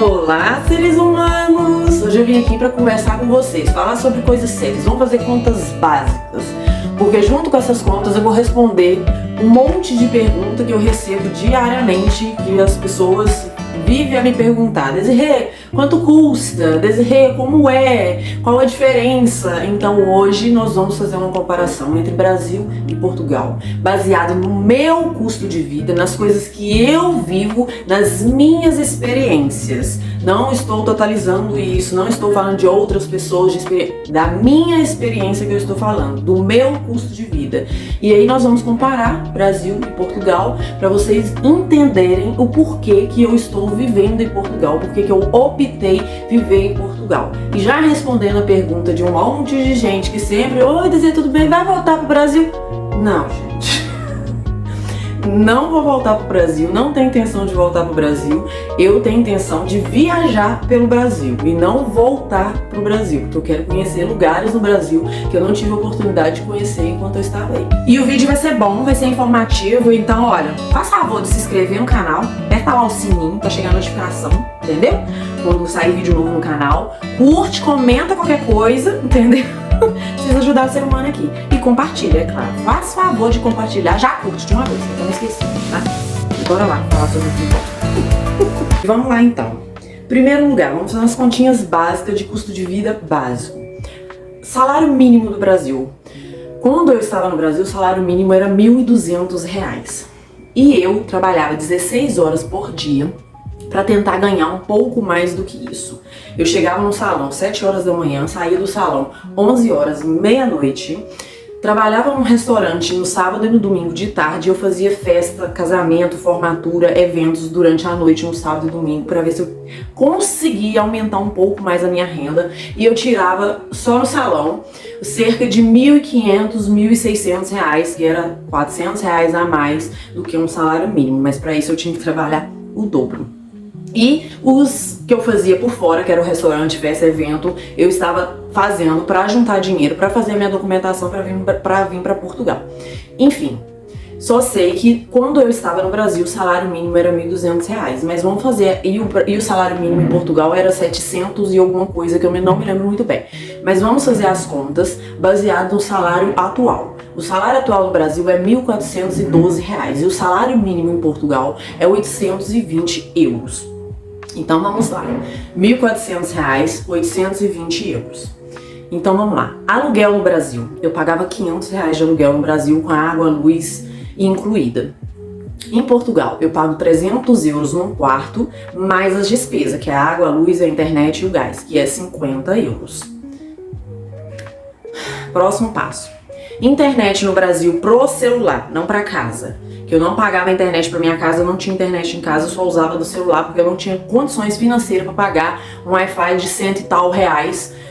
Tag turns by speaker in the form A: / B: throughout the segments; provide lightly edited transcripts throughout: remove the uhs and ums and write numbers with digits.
A: Olá, seres humanos! Hoje eu vim aqui para conversar com vocês, falar sobre coisas sérias. Vamos fazer contas básicas, porque junto com essas contas eu vou responder um monte de perguntas que eu recebo diariamente, que as pessoas vivem a me perguntar. Desirê, quanto custa? Desirê, como é? Qual a diferença? Então hoje nós vamos fazer uma comparação entre Brasil e Portugal, baseado no meu custo de vida, nas coisas que eu vivo, nas minhas experiências. Não estou totalizando isso, não estou falando de outras pessoas, da minha experiência que eu estou falando, do meu custo de vida. E aí nós vamos comparar Brasil e Portugal para vocês entenderem o porquê que eu estou vivendo em Portugal, porquê que eu optei viver em Portugal. E já respondendo a pergunta de um monte de gente que sempre, oi, Desirê, tudo bem? Vai voltar pro Brasil? Não, gente. Não vou voltar pro Brasil, não tenho intenção de voltar pro Brasil. Eu tenho intenção de viajar pelo Brasil e não voltar pro Brasil, porque eu quero conhecer lugares no Brasil que eu não tive a oportunidade de conhecer enquanto eu estava aí. E o vídeo vai ser bom, vai ser informativo, então olha, faça favor de se inscrever no canal, aperta lá o sininho pra chegar a notificação, entendeu? Quando sair vídeo novo no canal, curte, comenta qualquer coisa, entendeu? Precisa ajudar o ser humano aqui. E compartilha, é claro. Faz favor de compartilhar. Já curte de uma vez, então não esqueci, tá? E bora lá falar sobre o que importa. Vamos lá então. Primeiro lugar, vamos fazer umas continhas básicas de custo de vida básico. Salário mínimo do Brasil. Quando eu estava no Brasil, o salário mínimo era R$ 1.200. E eu trabalhava 16 horas por dia para tentar ganhar um pouco mais do que isso. Eu chegava no salão 7 horas da manhã, saía do salão 11 horas, meia-noite, trabalhava num restaurante no sábado e no domingo de tarde, eu fazia festa, casamento, formatura, eventos durante a noite, no sábado e domingo, para ver se eu conseguia aumentar um pouco mais a minha renda, e eu tirava só no salão cerca de R$ 1.500, R$ 1.600, que era R$ 400 a mais do que um salário mínimo, mas para isso eu tinha que trabalhar o dobro. E os que eu fazia por fora, que era o restaurante, festa, evento, eu estava fazendo para juntar dinheiro, para fazer a minha documentação para vir para Portugal. Enfim, só sei que quando eu estava no Brasil, o salário mínimo era R$ 1.200, mas vamos fazer, e o salário mínimo em Portugal era 700 e alguma coisa que eu não me lembro muito bem. Mas vamos fazer as contas baseado no salário atual. O salário atual no Brasil é R$ 1.412 e o salário mínimo em Portugal é 820 euros. Então vamos lá, R$ 1.400, 820 euros. Então vamos lá, aluguel no Brasil. Eu pagava R$ 500 de aluguel no Brasil com a água, a luz incluída. Em Portugal eu pago 300 euros num quarto, mais as despesas, que é a água, a luz, a internet e o gás, que é 50 euros. Próximo passo. Internet no Brasil pro celular, não para casa. Que eu não pagava a internet para minha casa, eu não tinha internet em casa, eu só usava do celular porque eu não tinha condições financeiras para pagar um Wi-Fi de R$100 e tal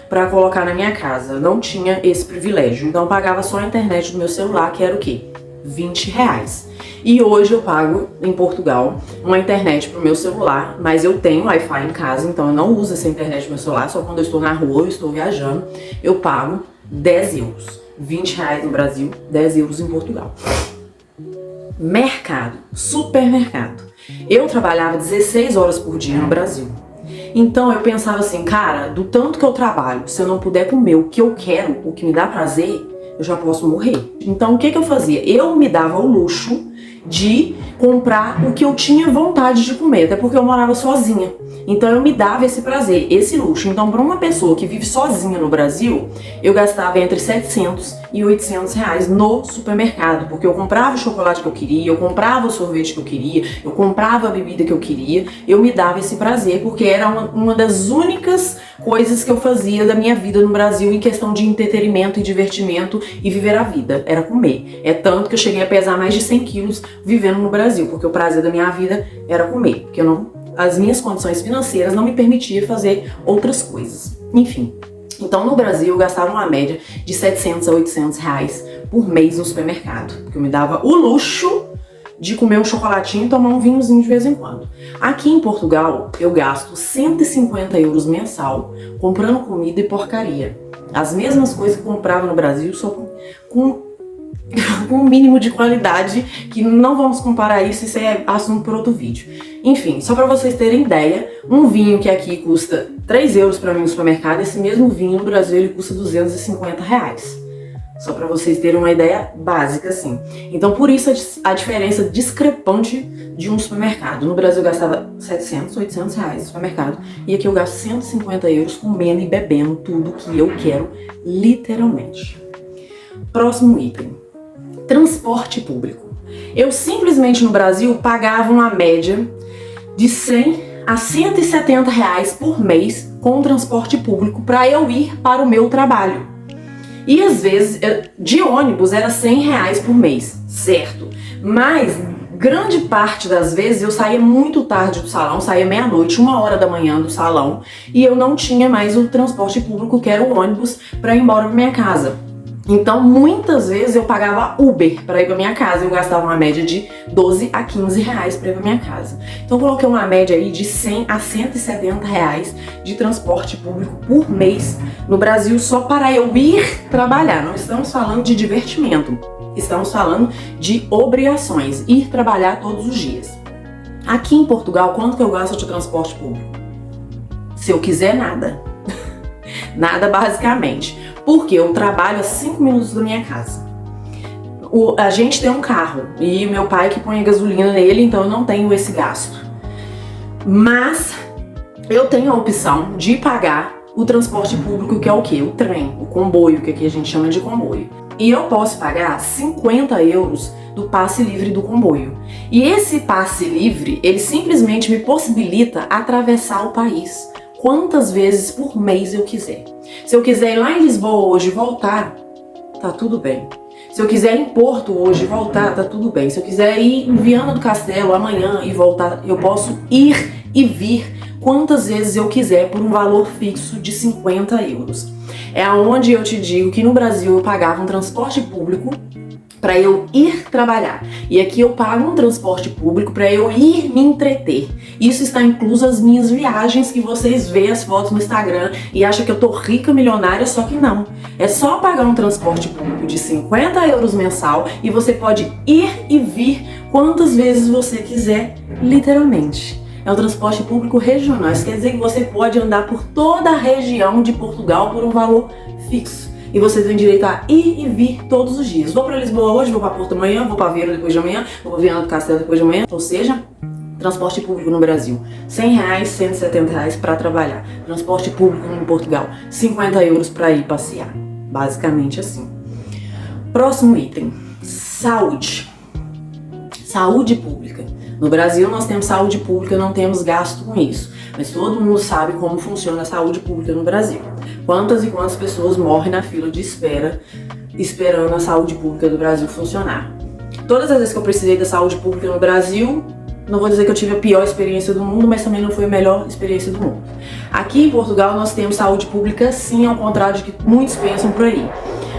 A: para colocar na minha casa. Eu não tinha esse privilégio, então eu pagava só a internet do meu celular, que era o quê? R$20. E hoje eu pago em Portugal uma internet pro meu celular, mas eu tenho Wi-Fi em casa, então eu não uso essa internet do meu celular, só quando eu estou na rua, eu estou viajando, eu pago 10 euros. R$20 no Brasil, 10 euros em Portugal. Mercado, supermercado. Eu trabalhava 16 horas por dia no Brasil. Então eu pensava assim, cara, do tanto que eu trabalho, se eu não puder comer o que eu quero, o que me dá prazer, eu já posso morrer. Então o que eu fazia? Eu me dava o luxo de comprar o que eu tinha vontade de comer, até porque eu morava sozinha. Então eu me dava esse prazer, esse luxo. Então para uma pessoa que vive sozinha no Brasil, eu gastava entre 700 e 800 reais no supermercado, porque eu comprava o chocolate que eu queria, eu comprava o sorvete que eu queria, eu comprava a bebida que eu queria, eu me dava esse prazer, porque era uma das únicas coisas que eu fazia da minha vida no Brasil em questão de entretenimento e divertimento e viver a vida, era comer. É tanto que eu cheguei a pesar mais de 100 quilos vivendo no Brasil, porque o prazer da minha vida era comer, porque as minhas condições financeiras não me permitiam fazer outras coisas. Enfim, então no Brasil eu gastava uma média de 700 a 800 reais por mês no supermercado, porque eu me dava o luxo de comer um chocolatinho e tomar um vinhozinho de vez em quando. Aqui em Portugal eu gasto 150 euros mensal comprando comida e porcaria. As mesmas coisas que eu comprava no Brasil, só com com um mínimo de qualidade, que não vamos comparar isso é assunto para outro vídeo. Enfim, só para vocês terem ideia, um vinho que aqui custa 3 euros para mim no supermercado, esse mesmo vinho no Brasil ele custa 250 reais. Só para vocês terem uma ideia básica, assim. Então, por isso a diferença discrepante de um supermercado. No Brasil eu gastava 700, 800 reais no supermercado. E aqui eu gasto 150 euros comendo e bebendo tudo que eu quero, literalmente. Próximo item. Transporte público. Eu simplesmente no Brasil pagava uma média de 100 a 170 reais por mês com transporte público para eu ir para o meu trabalho. E às vezes, de ônibus era 100 reais por mês, certo? Mas grande parte das vezes eu saía muito tarde do salão, saía meia-noite, 1h da manhã do salão, e eu não tinha mais o transporte público, que era o ônibus, para ir embora para minha casa. Então, muitas vezes eu pagava Uber para ir para minha casa. Eu gastava uma média de 12 a 15 reais para ir para minha casa. Então, eu coloquei uma média aí de 100 a 170 reais de transporte público por mês no Brasil só para eu ir trabalhar. Não estamos falando de divertimento, estamos falando de obrigações, ir trabalhar todos os dias. Aqui em Portugal, quanto que eu gasto de transporte público? Se eu quiser, nada. Nada, basicamente. Porque eu trabalho a 5 minutos da minha casa. A gente tem um carro e meu pai que põe a gasolina nele, então eu não tenho esse gasto. Mas eu tenho a opção de pagar o transporte público, que é o quê? O trem, o comboio, que aqui a gente chama de comboio. E eu posso pagar 50 euros do passe livre do comboio. E esse passe livre, ele simplesmente me possibilita atravessar o país quantas vezes por mês eu quiser. Se eu quiser ir lá em Lisboa hoje e voltar, tá tudo bem. Se eu quiser ir em Porto hoje e voltar, tá tudo bem. Se eu quiser ir em Viana do Castelo amanhã e voltar, eu posso ir e vir quantas vezes eu quiser por um valor fixo de 50 euros. É aonde eu te digo que no Brasil eu pagava um transporte público para eu ir trabalhar. E aqui eu pago um transporte público para eu ir me entreter. Isso está incluso as minhas viagens, que vocês veem as fotos no Instagram e acham que eu tô rica, milionária, só que não. É só pagar um transporte público de 50 euros mensal e você pode ir e vir quantas vezes você quiser, literalmente. É um transporte público regional. Isso quer dizer que você pode andar por toda a região de Portugal por um valor fixo. E você tem direito a ir e vir todos os dias. Vou para Lisboa hoje, vou para Porto amanhã, vou para Aveiro depois de amanhã, vou para Viana do Castelo depois de amanhã. Ou seja, transporte público no Brasil, 100 reais, 170 reais para trabalhar. Transporte público em Portugal, 50 euros para ir passear. Basicamente assim. Próximo item, saúde. Saúde pública. No Brasil nós temos saúde pública, não temos gasto com isso. Mas todo mundo sabe como funciona a saúde pública no Brasil. Quantas e quantas pessoas morrem na fila de espera, esperando a saúde pública do Brasil funcionar. Todas as vezes que eu precisei da saúde pública no Brasil, não vou dizer que eu tive a pior experiência do mundo, mas também não foi a melhor experiência do mundo. Aqui em Portugal nós temos saúde pública sim, ao contrário de que muitos pensam por aí.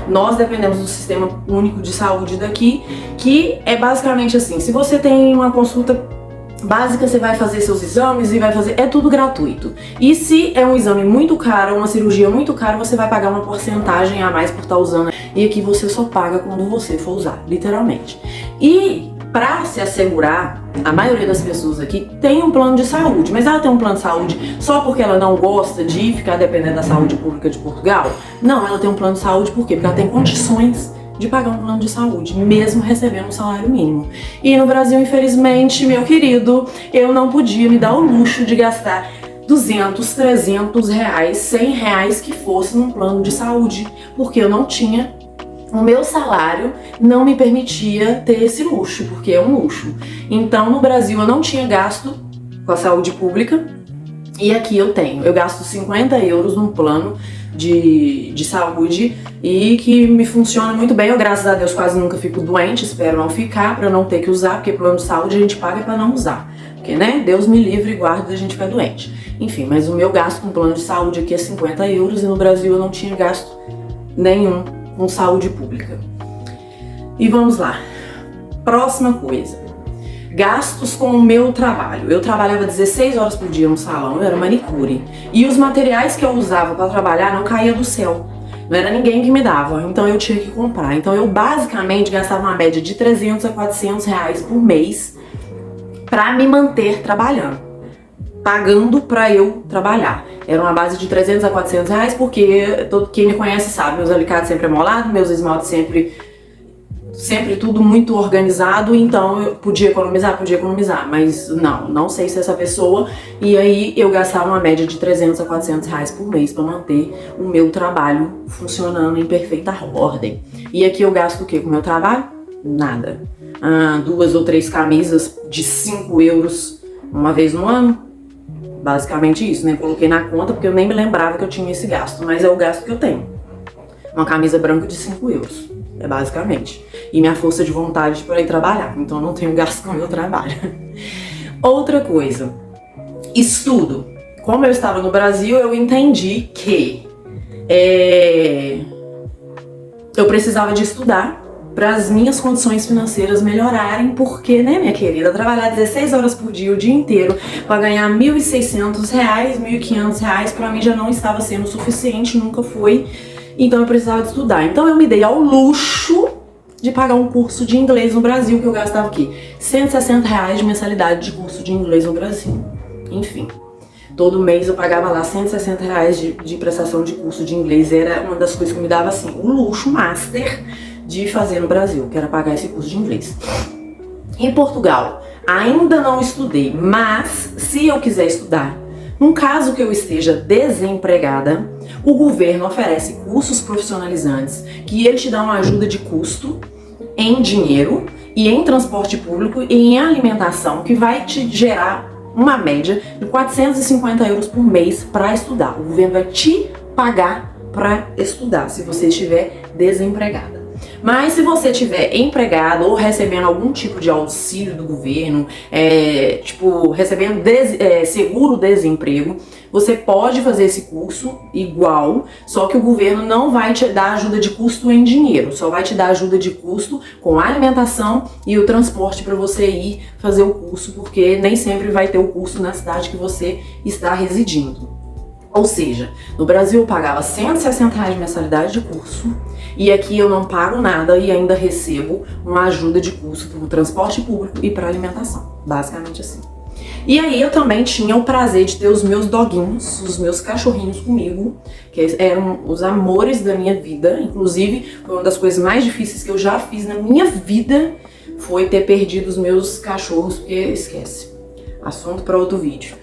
A: Nós dependemos do Sistema Único de Saúde daqui, que é basicamente assim, se você tem uma consulta básica, você vai fazer seus exames e vai fazer, é tudo gratuito. E se é um exame muito caro, uma cirurgia muito cara, você vai pagar uma porcentagem a mais por estar usando. E aqui você só paga quando você for usar, literalmente. E para se assegurar, a maioria das pessoas aqui tem um plano de saúde, mas ela tem um plano de saúde só porque ela não gosta de ficar dependendo da saúde pública de Portugal? Não, ela tem um plano de saúde por quê? Porque ela tem condições de pagar um plano de saúde, mesmo recebendo um salário mínimo. E no Brasil, infelizmente, meu querido, eu não podia me dar o luxo de gastar 200, 300 reais, 100 reais que fosse num plano de saúde, porque eu não tinha, o meu salário não me permitia ter esse luxo, porque é um luxo. Então, no Brasil, eu não tinha gasto com a saúde pública, e aqui eu tenho. Eu gasto 50 euros num plano de saúde e que me funciona muito bem. Eu, graças a Deus, quase nunca fico doente, espero não ficar, para não ter que usar, porque plano de saúde a gente paga para não usar. Porque, né, Deus me livre e guarde da gente ficar doente. Enfim, mas o meu gasto com plano de saúde aqui é 50 euros e no Brasil eu não tinha gasto nenhum com saúde pública. E vamos lá. Próxima coisa. Gastos com o meu trabalho. Eu trabalhava 16 horas por dia no salão, eu era manicure. E os materiais que eu usava para trabalhar não caíam do céu. Não era ninguém que me dava, então eu tinha que comprar. Então eu basicamente gastava uma média de 300 a 400 reais por mês pra me manter trabalhando, pagando pra eu trabalhar. Era uma base de 300 a 400 reais, porque todo quem me conhece sabe, meus alicates sempre amolados, meus esmaltes sempre tudo muito organizado, então eu podia economizar, mas não sei se essa pessoa, e aí eu gastava uma média de 300 a 400 reais por mês pra manter o meu trabalho funcionando em perfeita ordem. E aqui eu gasto o que com o meu trabalho? Nada. 2 ou 3 camisas de 5 euros uma vez no ano, basicamente isso, né? Coloquei na conta porque eu nem me lembrava que eu tinha esse gasto, mas é o gasto que eu tenho. Uma camisa branca de 5 euros. É basicamente. E minha força de vontade para ir trabalhar. Então eu não tenho gasto com o meu trabalho. Outra coisa. Estudo. Como eu estava no Brasil, eu entendi que eu precisava de estudar para as minhas condições financeiras melhorarem, porque, né, minha querida, trabalhar 16 horas por dia, o dia inteiro, para ganhar R$1.600, R$1.500, para mim já não estava sendo suficiente, nunca foi. Então eu precisava de estudar. Então eu me dei ao luxo de pagar um curso de inglês no Brasil, que eu gastava aqui R$160 de mensalidade de curso de inglês no Brasil. Enfim, todo mês eu pagava lá R$160 de prestação de curso de inglês. Era uma das coisas que me dava assim, o luxo master de fazer no Brasil, que era pagar esse curso de inglês. Em Portugal, ainda não estudei, mas se eu quiser estudar, num caso que eu esteja desempregada, o governo oferece cursos profissionalizantes que ele te dá uma ajuda de custo em dinheiro e em transporte público e em alimentação, que vai te gerar uma média de 450 euros por mês para estudar. O governo vai te pagar para estudar se você estiver desempregada. Mas se você estiver empregado ou recebendo algum tipo de auxílio do governo, tipo recebendo seguro-desemprego, você pode fazer esse curso igual, só que o governo não vai te dar ajuda de custo em dinheiro, só vai te dar ajuda de custo com a alimentação e o transporte para você ir fazer o curso, porque nem sempre vai ter o curso na cidade que você está residindo. Ou seja, no Brasil eu pagava R$160 de mensalidade de curso, e aqui eu não pago nada e ainda recebo uma ajuda de custo para o transporte público e para alimentação, basicamente assim. E aí eu também tinha o prazer de ter os meus doguinhos, os meus cachorrinhos comigo, que eram os amores da minha vida. Inclusive, foi uma das coisas mais difíceis que eu já fiz na minha vida, foi ter perdido os meus cachorros, porque esquece, assunto para outro vídeo.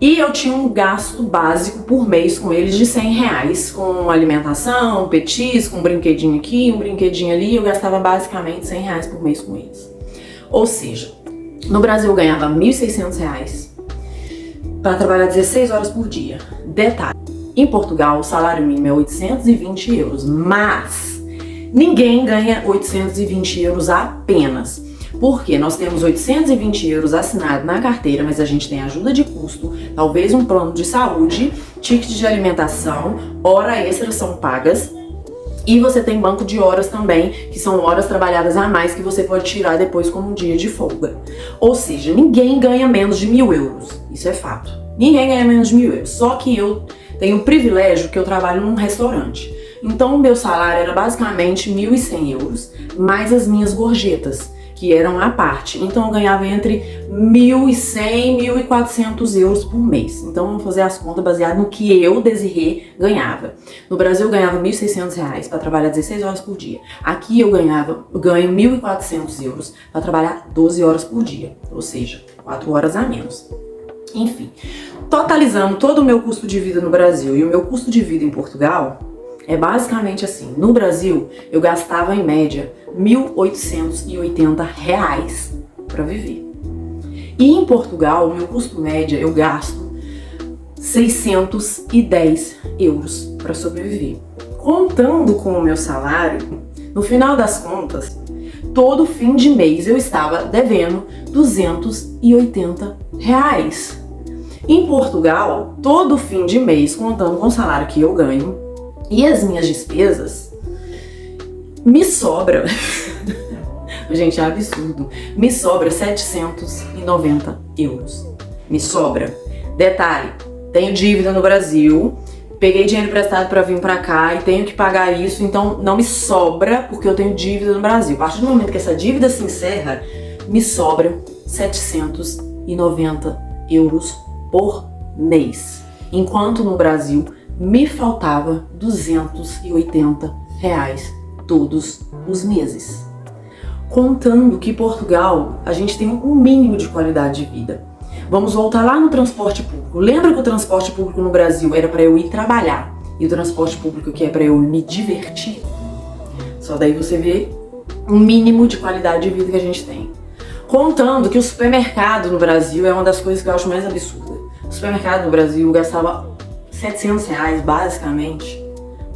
A: E eu tinha um gasto básico por mês com eles de R$100, com alimentação, petisco, um brinquedinho aqui, um brinquedinho ali. Eu gastava basicamente R$100 por mês com eles. Ou seja, no Brasil eu ganhava R$1.600 para trabalhar 16 horas por dia. Detalhe, em Portugal o salário mínimo é 820 euros, mas ninguém ganha 820 euros apenas. Porque nós temos 820 euros assinado na carteira, mas a gente tem ajuda de custo, talvez um plano de saúde, ticket de alimentação, hora extras são pagas, e você tem banco de horas também, que são horas trabalhadas a mais que você pode tirar depois como um dia de folga. Ou seja, ninguém ganha menos de 1.000 euros, isso é fato. Ninguém ganha menos de 1.000 euros, só que eu tenho o privilégio que eu trabalho num restaurante. Então o meu salário era basicamente 1.100 euros, mais as minhas gorjetas, que eram à parte. Então eu ganhava entre 1.100 e 1.400 euros por mês. Então vamos fazer as contas baseadas no que eu, Desirê, ganhava. No Brasil eu ganhava R$1.600 para trabalhar 16 horas por dia. Aqui eu ganho 1.400 euros para trabalhar 12 horas por dia, ou seja, 4 horas a menos. Enfim, totalizando todo o meu custo de vida no Brasil e o meu custo de vida em Portugal, é basicamente assim. No Brasil eu gastava em média R$1.880 para viver. E em Portugal, o meu custo médio, eu gasto 610 euros para sobreviver. Contando com o meu salário, no final das contas, todo fim de mês eu estava devendo R$280. Em Portugal, todo fim de mês, contando com o salário que eu ganho e as minhas despesas, me sobra... Gente, é absurdo. Me sobra 790 euros. Me sobra. Detalhe, tenho dívida no Brasil, peguei dinheiro emprestado pra vir pra cá e tenho que pagar isso, então não me sobra porque eu tenho dívida no Brasil. A partir do momento que essa dívida se encerra, me sobra 790 euros por mês. Enquanto no Brasil me faltava 280 reais todos os meses. Contando que em Portugal a gente tem um mínimo de qualidade de vida. Vamos voltar lá no transporte público. Lembra que o transporte público no Brasil era para eu ir trabalhar e o transporte público aqui é para eu me divertir? Só daí você vê um mínimo de qualidade de vida que a gente tem. Contando que o supermercado no Brasil é uma das coisas que eu acho mais absurda. O supermercado no Brasil gastava 700 reais basicamente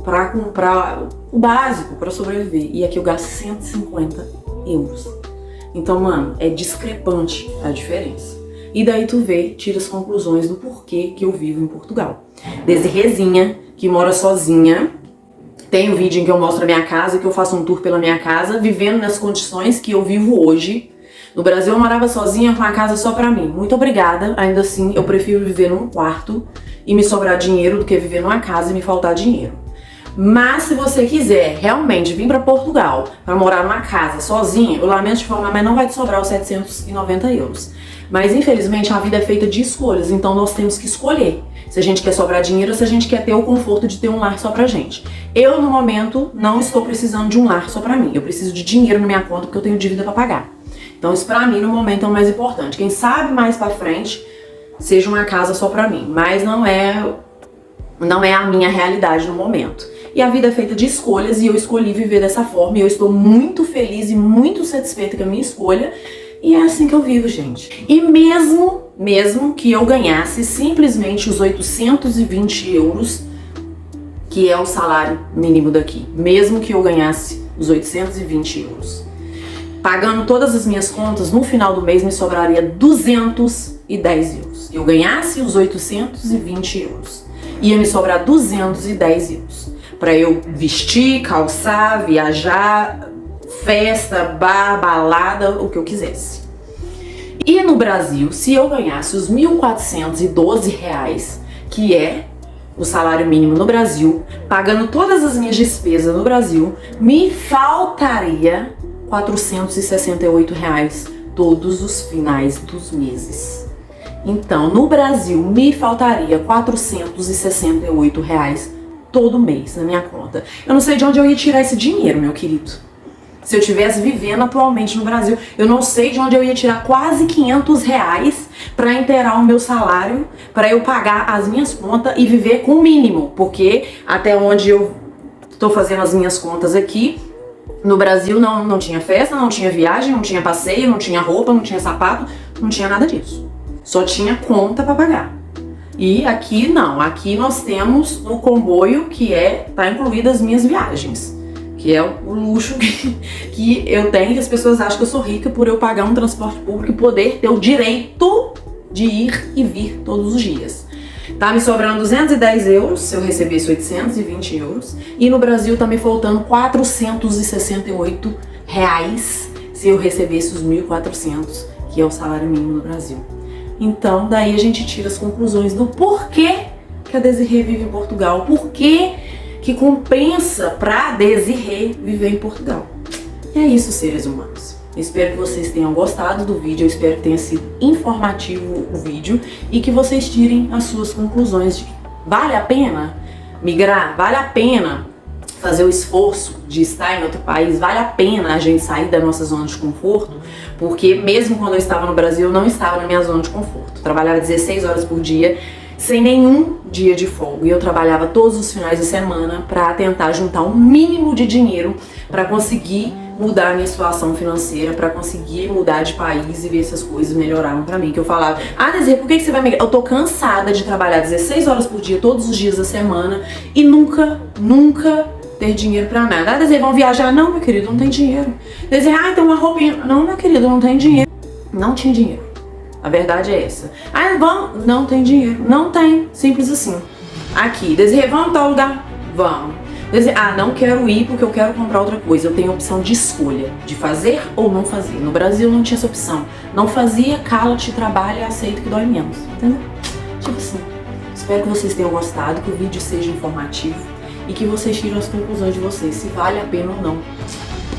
A: para comprar o básico para sobreviver. E aqui eu gasto 150 euros. Então, mano, é discrepante a diferença. E daí tu vê, tira as conclusões do porquê que eu vivo em Portugal. Desirezinha, que mora sozinha, tem um vídeo em que eu mostro a minha casa, que eu faço um tour pela minha casa, vivendo nas condições que eu vivo hoje. No Brasil eu morava sozinha com a casa só pra mim. Muito obrigada, ainda assim eu prefiro viver num quarto e me sobrar dinheiro do que viver numa casa e me faltar dinheiro. Mas se você quiser realmente vir pra Portugal pra morar numa casa sozinha, eu lamento te informar, mas não vai te sobrar os 790 euros. Mas infelizmente a vida é feita de escolhas, então nós temos que escolher se a gente quer sobrar dinheiro ou se a gente quer ter o conforto de ter um lar só pra gente. Eu no momento não estou precisando de um lar só pra mim, eu preciso de dinheiro na minha conta porque eu tenho dívida pra pagar. Então isso pra mim no momento é o mais importante. Quem sabe mais pra frente seja uma casa só pra mim, mas não é a minha realidade no momento. E a vida é feita de escolhas e eu escolhi viver dessa forma e eu estou muito feliz e muito satisfeita com a minha escolha. E é assim que eu vivo, gente. E mesmo que eu ganhasse simplesmente os 820 euros, que é o salário mínimo daqui, mesmo que eu ganhasse os 820 euros, pagando todas as minhas contas, no final do mês me sobraria 210 euros. Eu ganhasse os 820 euros, ia me sobrar 210 euros. Pra eu vestir, calçar, viajar, festa, bar, balada, o que eu quisesse. E no Brasil, se eu ganhasse os 1.412 reais, que é o salário mínimo no Brasil, pagando todas as minhas despesas no Brasil, me faltaria 468 reais todos os finais dos meses. Então, no Brasil, me faltaria 468 reais todo mês na minha conta. Eu não sei de onde eu ia tirar esse dinheiro, meu querido. Se eu estivesse vivendo atualmente no Brasil, eu não sei de onde eu ia tirar quase 500 reais para inteirar o meu salário, para eu pagar as minhas contas e viver com o mínimo. Porque até onde eu tô fazendo as minhas contas aqui, no Brasil não tinha festa, não tinha viagem, não tinha passeio, não tinha roupa, não tinha sapato, não tinha nada disso. Só tinha conta para pagar. E aqui não, aqui nós temos o comboio que tá incluído as minhas viagens, que é o luxo que eu tenho, que as pessoas acham que eu sou rica por eu pagar um transporte público e poder ter o direito de ir e vir todos os dias. Tá me sobrando 210 euros se eu recebesse 820 euros e no Brasil tá me faltando 468 reais se eu recebesse os 1.400, que é o salário mínimo no Brasil. Então, daí a gente tira as conclusões do porquê que a Desirê vive em Portugal, porquê que compensa pra Desirê viver em Portugal. E é isso, seres humanos. Eu espero que vocês tenham gostado do vídeo, eu espero que tenha sido informativo o vídeo e que vocês tirem as suas conclusões de que vale a pena migrar, vale a pena fazer o esforço de estar em outro país, vale a pena a gente sair da nossa zona de conforto, porque mesmo quando eu estava no Brasil, eu não estava na minha zona de conforto. Eu trabalhava 16 horas por dia, sem nenhum dia de folga, e eu trabalhava todos os finais de semana para tentar juntar um mínimo de dinheiro para conseguir mudar a minha situação financeira, para conseguir mudar de país e ver se as coisas melhoraram para mim. Que eu falava, Desirê, por que você vai migrar? Eu tô cansada de trabalhar 16 horas por dia, todos os dias da semana, e nunca ter dinheiro pra nada. Desirê, vão viajar? Não, meu querido, não tem dinheiro. Desirê, então uma roupinha. Não, meu querido, não tem dinheiro. Não tinha dinheiro. A verdade é essa. Vamos? Não tem dinheiro. Não tem. Simples assim. Aqui, Desirê, vamos tal lugar? Vamos. Desirê, não quero ir porque eu quero comprar outra coisa. Eu tenho a opção de escolha, de fazer ou não fazer. No Brasil não tinha essa opção. Não fazia, cala-te, trabalha, aceita que dói menos. Entendeu? Tipo assim. Espero que vocês tenham gostado, que o vídeo seja informativo e que vocês tirem as conclusões de vocês, se vale a pena ou não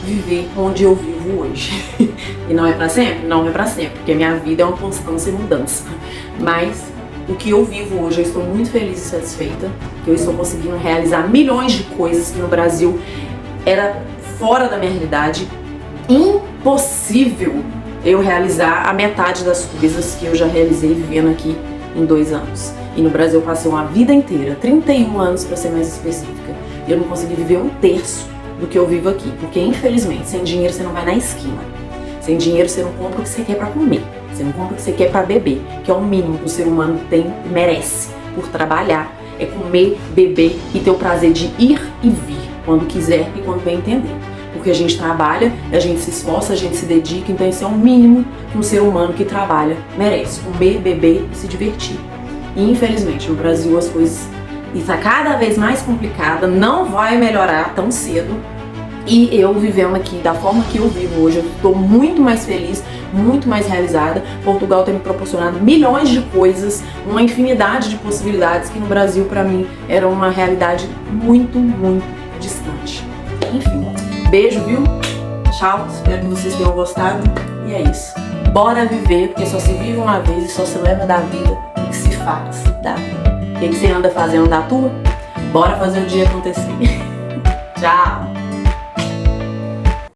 A: viver onde eu vivo hoje. E não é pra sempre? Não é pra sempre, porque a minha vida é uma constância e mudança. Mas o que eu vivo hoje, eu estou muito feliz e satisfeita, que eu estou conseguindo realizar milhões de coisas que no Brasil era fora da minha realidade. Impossível eu realizar a metade das coisas que eu já realizei vivendo aqui em 2 anos. E no Brasil eu passei uma vida inteira, 31 anos para ser mais específica, e eu não consegui viver 1/3 do que eu vivo aqui, porque infelizmente sem dinheiro você não vai na esquina, sem dinheiro você não compra o que você quer para comer, você não compra o que você quer para beber, que é o mínimo que o ser humano tem e merece por trabalhar, é comer, beber e ter o prazer de ir e vir, quando quiser e quando bem entender. Porque a gente trabalha, a gente se esforça, a gente se dedica, então esse é o mínimo que um ser humano que trabalha merece, comer, beber e se divertir. E infelizmente no Brasil as coisas está cada vez mais complicada, não vai melhorar tão cedo. E eu vivendo aqui da forma que eu vivo hoje, eu estou muito mais feliz, muito mais realizada. Portugal tem me proporcionado milhões de coisas, uma infinidade de possibilidades que no Brasil para mim era uma realidade muito, muito distante. Enfim, beijo, viu? Tchau, espero que vocês tenham gostado. E é isso. Bora viver, porque só se vive uma vez e só se leva da vida o que se faz da vida. O que você anda fazendo da tua? Bora fazer o dia acontecer. Tchau!